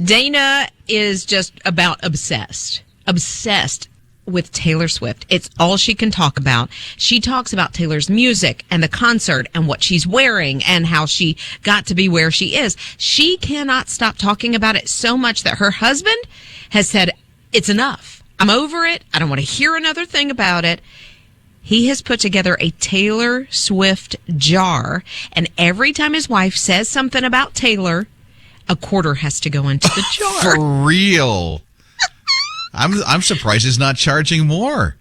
Dana is just about obsessed with Taylor Swift. It's all she can talk about. She talks about Taylor's music and the concert and what she's wearing and how she got to be where she is. She cannot stop talking about it so much that her husband has said, it's enough. I'm over it. I don't want to hear another thing about it. He has put together a Taylor Swift jar, and every time his wife says something about Taylor, a quarter has to go into the jar. For real. I'm surprised he's not charging more.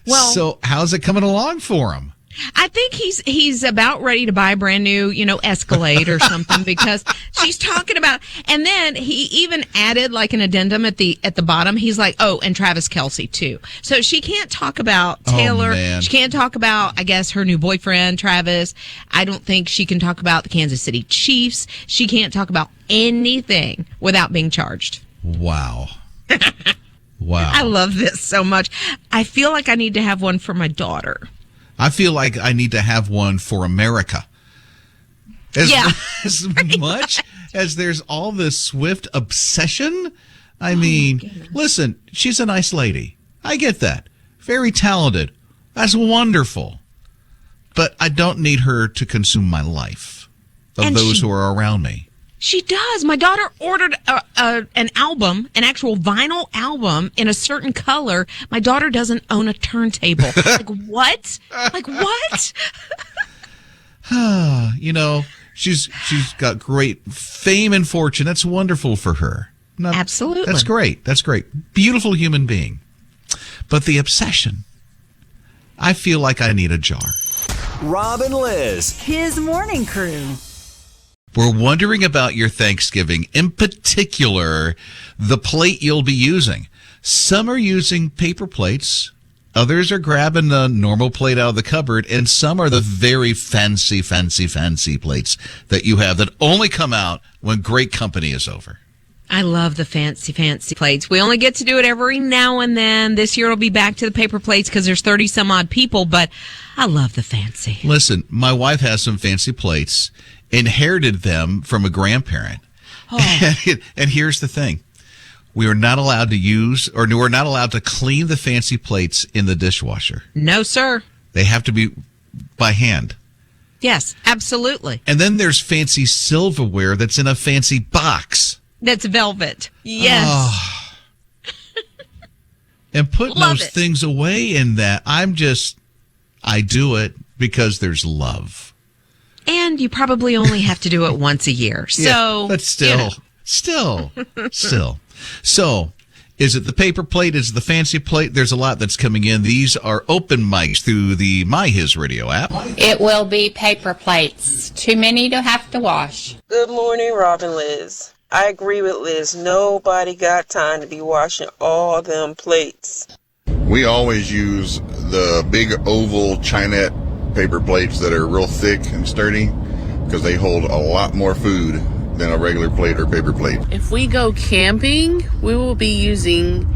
Well, so how's it coming along for him? I think he's about ready to buy a brand new, Escalade or something because she's talking about. And then he even added like an addendum at the bottom. He's like, oh, and Travis Kelce too. So she can't talk about Taylor. She can't talk about, I guess, her new boyfriend Travis. I don't think she can talk about the Kansas City Chiefs. She can't talk about anything without being charged. Wow. Wow. I love this so much. I feel like I need to have one for my daughter. I feel like I need to have one for America. As much as there's all this Swift obsession. I mean, listen, she's a nice lady. I get that. Very talented. That's wonderful. But I don't need her to consume my life of those who are around me. She does. My daughter ordered an album, an actual vinyl album in a certain color. My daughter doesn't own a turntable. Like, what? Like, what? She's got great fame and fortune. That's wonderful for her. Absolutely. That's great. That's great. Beautiful human being. But the obsession, I feel like I need a jar. Rob and Lizz, his morning crew. We're wondering about your Thanksgiving, in particular, the plate you'll be using. Some are using paper plates. Others are grabbing the normal plate out of the cupboard. And some are the very fancy plates that you have that only come out when great company is over. I love the fancy plates. We only get to do it every now and then. This year it'll be back to the paper plates because there's 30 some odd people, but I love the fancy. Listen, my wife has some fancy plates. Inherited them from a grandparent. Oh. And here's the thing. We are not allowed to use, or we're not allowed to clean the fancy plates in the dishwasher. No, sir. They have to be by hand. Yes, absolutely. And then there's fancy silverware that's in a fancy box. That's velvet. Yes. Oh. And putting those things away in that, I do it because there's love. And you probably only have to do it once a year. So, yeah, but still. So, is it the paper plate? Is it the fancy plate? There's a lot that's coming in. These are open mics through the My HISRadio app. It will be paper plates. Too many to have to wash. Good morning, Rob and Lizz. I agree with Liz. Nobody got time to be washing all them plates. We always use the big oval Chinette paper plates that are real thick and sturdy because they hold a lot more food than a regular plate or paper plate. If we go camping, we will be using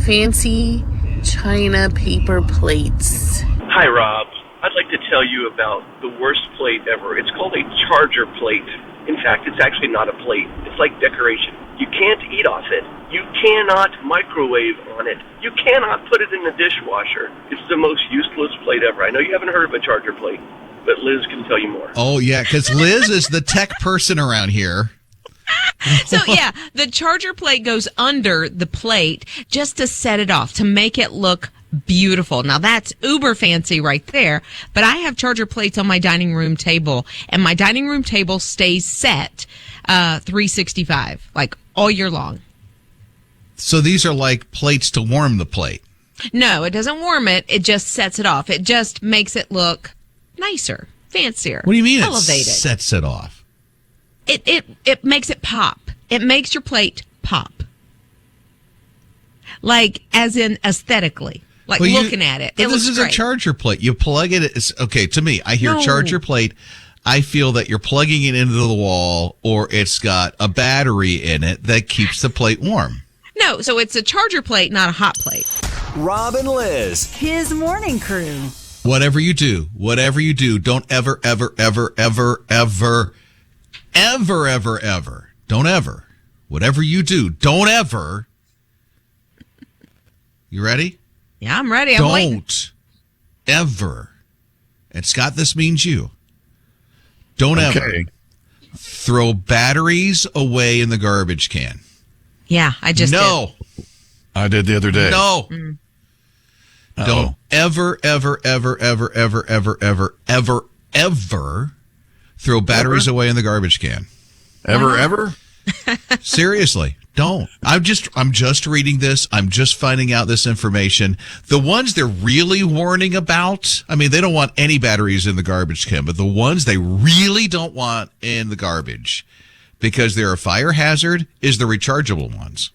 fancy China paper plates. Hi, Rob. I'd like to tell you about the worst plate ever. It's called a charger plate. In fact, it's actually not a plate. It's like decoration. You can't eat off it. You cannot microwave on it. You cannot put it in the dishwasher. It's the most useless plate ever. I know you haven't heard of a charger plate, but Liz can tell you more. Oh, yeah, because Liz is the tech person around here. So, yeah, the charger plate goes under the plate just to set it off, to make it look beautiful. Now, that's uber fancy right there, but I have charger plates on my dining room table, and my dining room table stays set 365, like all year long. So these are like plates to warm the plate? No, it doesn't warm it. It just sets it off. It just makes it look nicer, fancier. What do you mean elevated? It sets it off? It makes it pop. It makes your plate pop. Like, as in aesthetically. Like, well, looking at it. This is great. A charger plate. You plug it. Okay, to me, I hear charger plate. I feel that you're plugging it into the wall, or it's got a battery in it that keeps the plate warm. No, so it's a charger plate, not a hot plate. Rob and Lizz, his morning crew. Whatever you do, don't ever, ever, ever, ever, ever, ever, ever, ever, don't ever. Whatever you do, don't ever. You ready? Yeah, I'm ready. I'm waiting. Don't ever. And Scott, this means you. Don't ever throw batteries away in the garbage can. Yeah, I just did. I did the other day. No. Don't ever, ever, ever, ever, ever, ever, ever, ever, ever throw batteries away in the garbage can. Ever? Seriously, don't. I'm just reading this. I'm just finding out this information. The ones they're really warning about, I mean, they don't want any batteries in the garbage can, but the ones they really don't want in the garbage because they're a fire hazard is the rechargeable ones.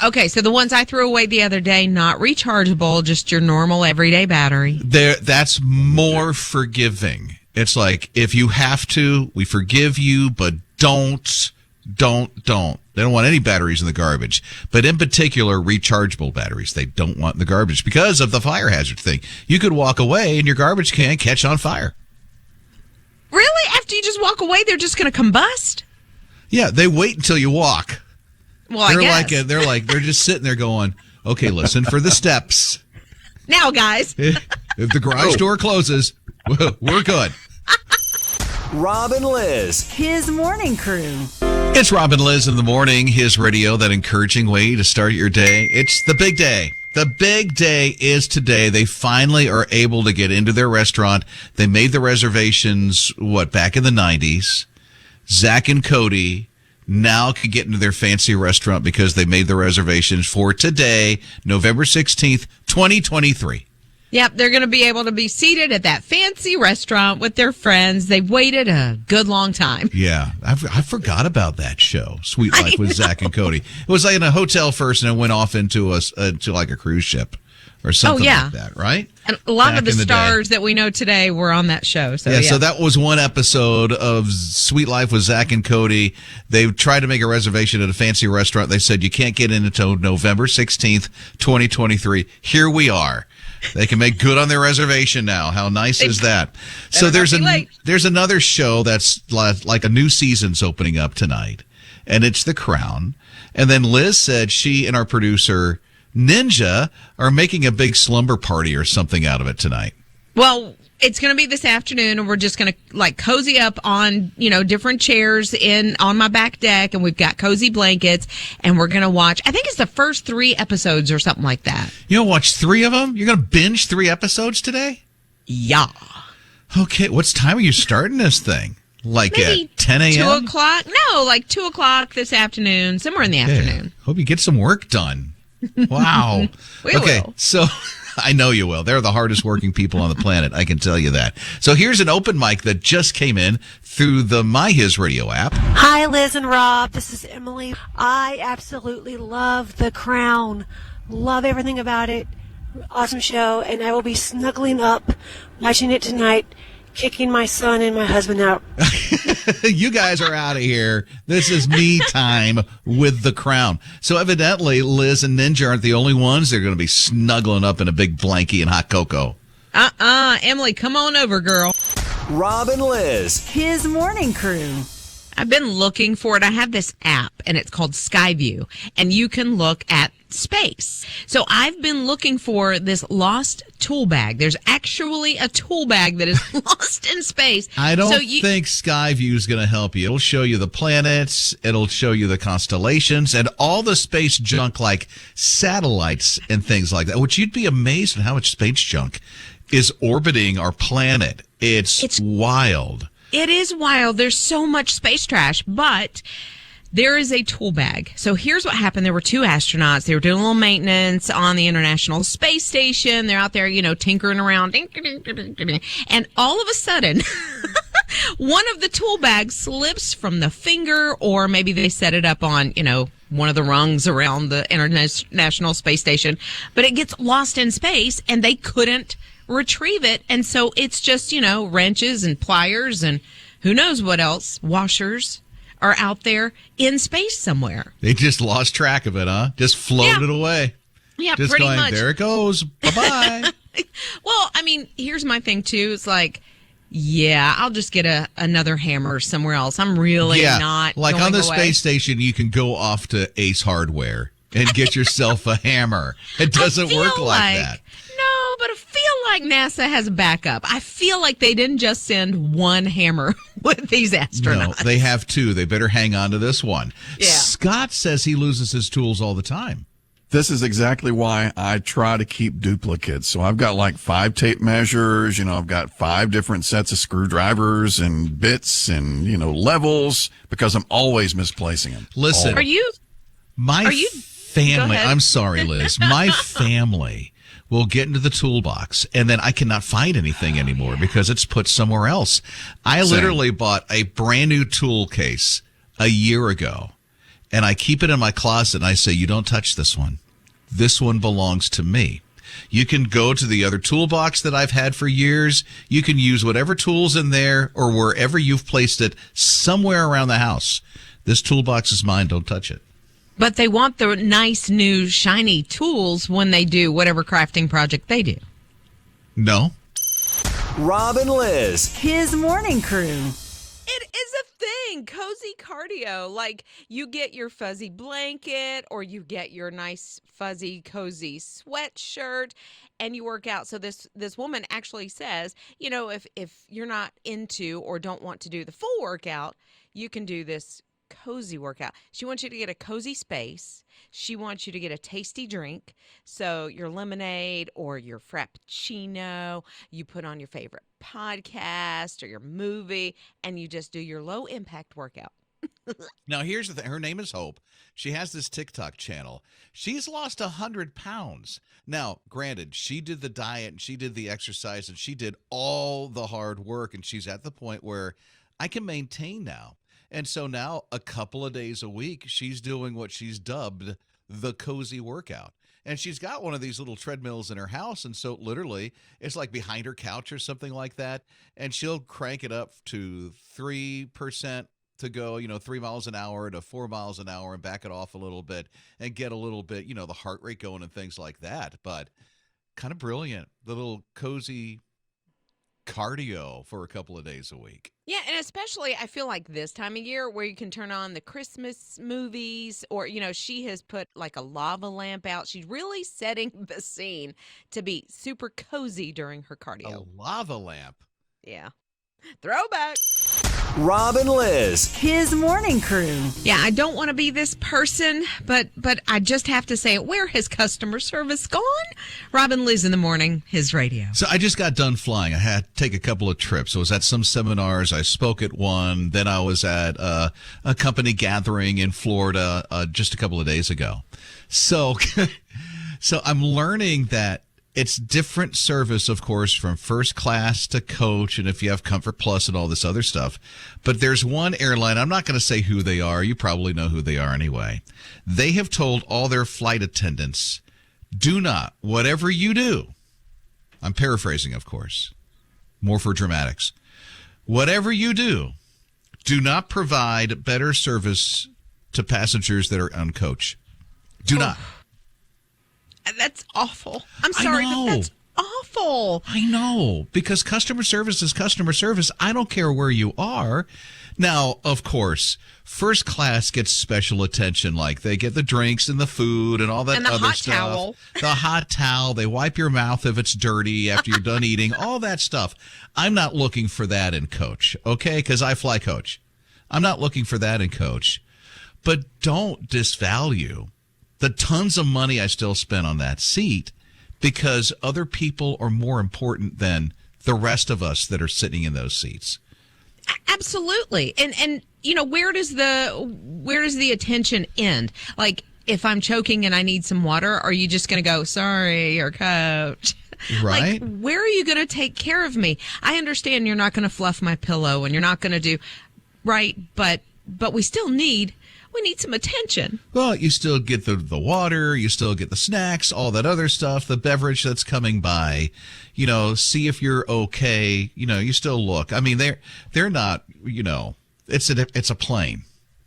Okay, so the ones I threw away the other day, not rechargeable, just your normal everyday battery. That's more forgiving. It's like, if you have to, we forgive you, but don't. They don't want any batteries in the garbage. But in particular, rechargeable batteries, they don't want in the garbage because of the fire hazard thing. You could walk away and your garbage can catch on fire. Really? After you just walk away, they're just going to combust? Yeah, they wait until you walk. Well, I guess. They're just sitting there going, okay, listen for the steps. Now, guys. If the garage door closes, we're good. Rob and Lizz. His morning crew. It's Rob and Lizz in the morning, his radio, that encouraging way to start your day. It's the big day. The big day is today. They finally are able to get into their restaurant. They made the reservations, back in the 90s. Zach and Cody now can get into their fancy restaurant because they made the reservations for today, November 16th, 2023. Yep, they're going to be able to be seated at that fancy restaurant with their friends. They've waited a good long time. Yeah, I forgot about that show, Sweet Life with Zach and Cody. It was like in a hotel first, and it went off into like a cruise ship or something like that, right? And a lot of the stars that we know today were on that show. So so that was one episode of Sweet Life with Zach and Cody. They tried to make a reservation at a fancy restaurant. They said you can't get in until November 16th, 2023. Here we are. They can make good on their reservation now. How nice is that? So there's another show that's like a new season's opening up tonight, and it's The Crown. And then Liz said she and our producer Ninja are making a big slumber party or something out of it tonight. Well, it's going to be this afternoon, and we're just going to cozy up on, different chairs on my back deck, and we've got cozy blankets, and we're going to watch, I think it's the first 3 episodes or something like that. You'll watch 3 of them? You're going to binge 3 episodes today? Yeah. Okay, what's time are you starting this thing? Like maybe at 10 a.m.? 2 o'clock? No, like 2 o'clock this afternoon, somewhere in the afternoon. Hope you get some work done. Wow. We will. So I know you will. They're the hardest working people on the planet. I can tell you that. So here's an open mic that just came in through the My HISRadio app. Hi, Liz and Rob. This is Emily. I absolutely love The Crown. Love everything about it. Awesome show. And I will be snuggling up, watching it tonight, kicking my son and my husband out. You guys are out of here. This is me time with The Crown. So evidently, Liz and Ninja aren't the only ones. They're going to be snuggling up in a big blankie and hot cocoa. Emily, come on over, girl. Rob and Lizz. His morning crew. I've been looking for it. I have this app, and it's called Skyview, and you can look at space. So I've been looking for this lost tool bag. There's actually a tool bag that is lost in space. I don't think Skyview is going to help you. It'll show you the planets, it'll show you the constellations, and all the space junk like satellites and things like that, which you'd be amazed at how much space junk is orbiting our planet. It's wild. It is wild. There's so much space trash, but there is a tool bag. So here's what happened. There were 2 astronauts. They were doing a little maintenance on the International Space Station. They're out there, tinkering around. And all of a sudden, one of the tool bags slips from the finger, or maybe they set it up on, one of the rungs around the International Space Station. But it gets lost in space, and they couldn't retrieve it. And so it's just, wrenches and pliers and who knows what else, washers are out there in space somewhere. They just lost track of it, huh? Just floated away. Yeah, just pretty going, much. There it goes. Bye-bye. Well, I mean, here's my thing, too. It's like, yeah, I'll just get another hammer somewhere else. I'm really not like going on the away. space station, you can go off to Ace Hardware and get yourself a hammer. It doesn't work like that. No, but I feel like NASA has a backup. I feel like they didn't just send one hammer with these astronauts. No, they have two. They better hang on to this one. Yeah. Scott says he loses his tools all the time. This is exactly why I try to keep duplicates. So I've got like 5 tape measures, I've got 5 different sets of screwdrivers and bits and, levels because I'm always misplacing them. Listen, family, I'm sorry, Liz, my family will get into the toolbox and then I cannot find anything anymore because it's put somewhere else. I literally bought a brand new tool case a year ago. And I keep it in my closet, and I say, you don't touch this one. This one belongs to me. You can go to the other toolbox that I've had for years. You can use whatever tool's in there or wherever you've placed it somewhere around the house. This toolbox is mine. Don't touch it. But they want the nice, new, shiny tools when they do whatever crafting project they do. No. Rob and Liz. His morning crew. It is a thing, cozy cardio. Like you get your fuzzy blanket or you get your nice fuzzy cozy sweatshirt and you work out. So this woman actually says, if you're not into or don't want to do the full workout, you can do this cozy workout. She wants you to get a cozy space. She wants you to get a tasty drink. So your lemonade or your frappuccino, you put on your favorite podcast or your movie, and you just do your low impact workout. Now, here's the thing. Her name is Hope. She has this TikTok channel. She's lost 100 pounds. Now, granted, she did the diet and she did the exercise and she did all the hard work, and she's at the point where I can maintain now. And so now a couple of days a week, she's doing what she's dubbed the cozy workout. And she's got one of these little treadmills in her house. And so literally it's like behind her couch or something like that. And she'll crank it up to 3% to go, 3 miles an hour to 4 miles an hour and back it off a little bit and get a little bit, the heart rate going and things like that. But kind of brilliant. The little cozy cardio for a couple of days a week. Yeah, and especially I feel like this time of year where you can turn on the Christmas movies or, she has put like a lava lamp out. She's really setting the scene to be super cozy during her cardio. A lava lamp? Yeah. Throwback. Rob and Liz. His morning crew. Yeah, I don't want to be this person, but I just have to say it. Where has customer service gone? Rob and Lizz in the morning, his radio. So I just got done flying. I had to take a couple of trips. I was at some seminars. I spoke at one. Then I was at a company gathering in Florida just a couple of days ago. So I'm learning that it's different service, of course, from first class to coach, and if you have Comfort Plus and all this other stuff. But there's one airline, I'm not going to say who they are. You probably know who they are anyway. They have told all their flight attendants, do not, whatever you do, I'm paraphrasing, of course, more for dramatics. Whatever you do not provide better service to passengers that are uncoached. Do not. That's awful. I'm sorry, but that's awful. I know, because customer service is customer service. I don't care where you are. Now, of course, first class gets special attention. Like they get the drinks and the food and all that and the other hot stuff. Towel. The hot towel. They wipe your mouth if it's dirty after you're done eating. All that stuff. I'm not looking for that in coach, okay? Because I fly coach. I'm not looking for that in coach. But don't disvalue the tons of money I still spent on that seat because other people are more important than the rest of us that are sitting in those seats. Absolutely. And where does the attention end? Like if I'm choking and I need some water, are you just going to go, sorry, or coach? Right. Like, where are you going to take care of me? I understand you're not going to fluff my pillow and you're not going to do right, but we still need some attention. Well, you still get the water, you still get the snacks, all that other stuff, the beverage that's coming by, see if you're okay, you still look. I mean, they're not, it's a plane.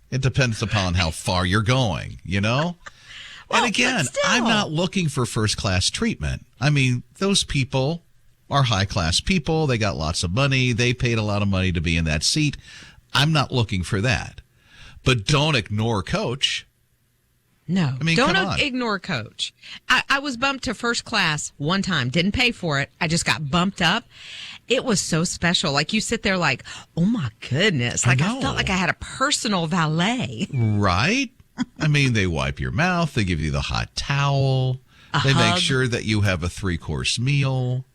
It depends upon how far you're going, Well, and again, I'm not looking for first class treatment. I mean, those people are high-class people. They got lots of money. They paid a lot of money to be in that seat. I'm not looking for that. But don't ignore Coach. No, I mean, don't come on. ignore Coach. I was bumped to first class one time. Didn't pay for it. I just got bumped up. It was so special. Like, you sit there like, oh, my goodness. Like, I felt like I had a personal valet. Right? I mean, they wipe your mouth. They give you the hot towel. They make sure that you have a 3-course meal.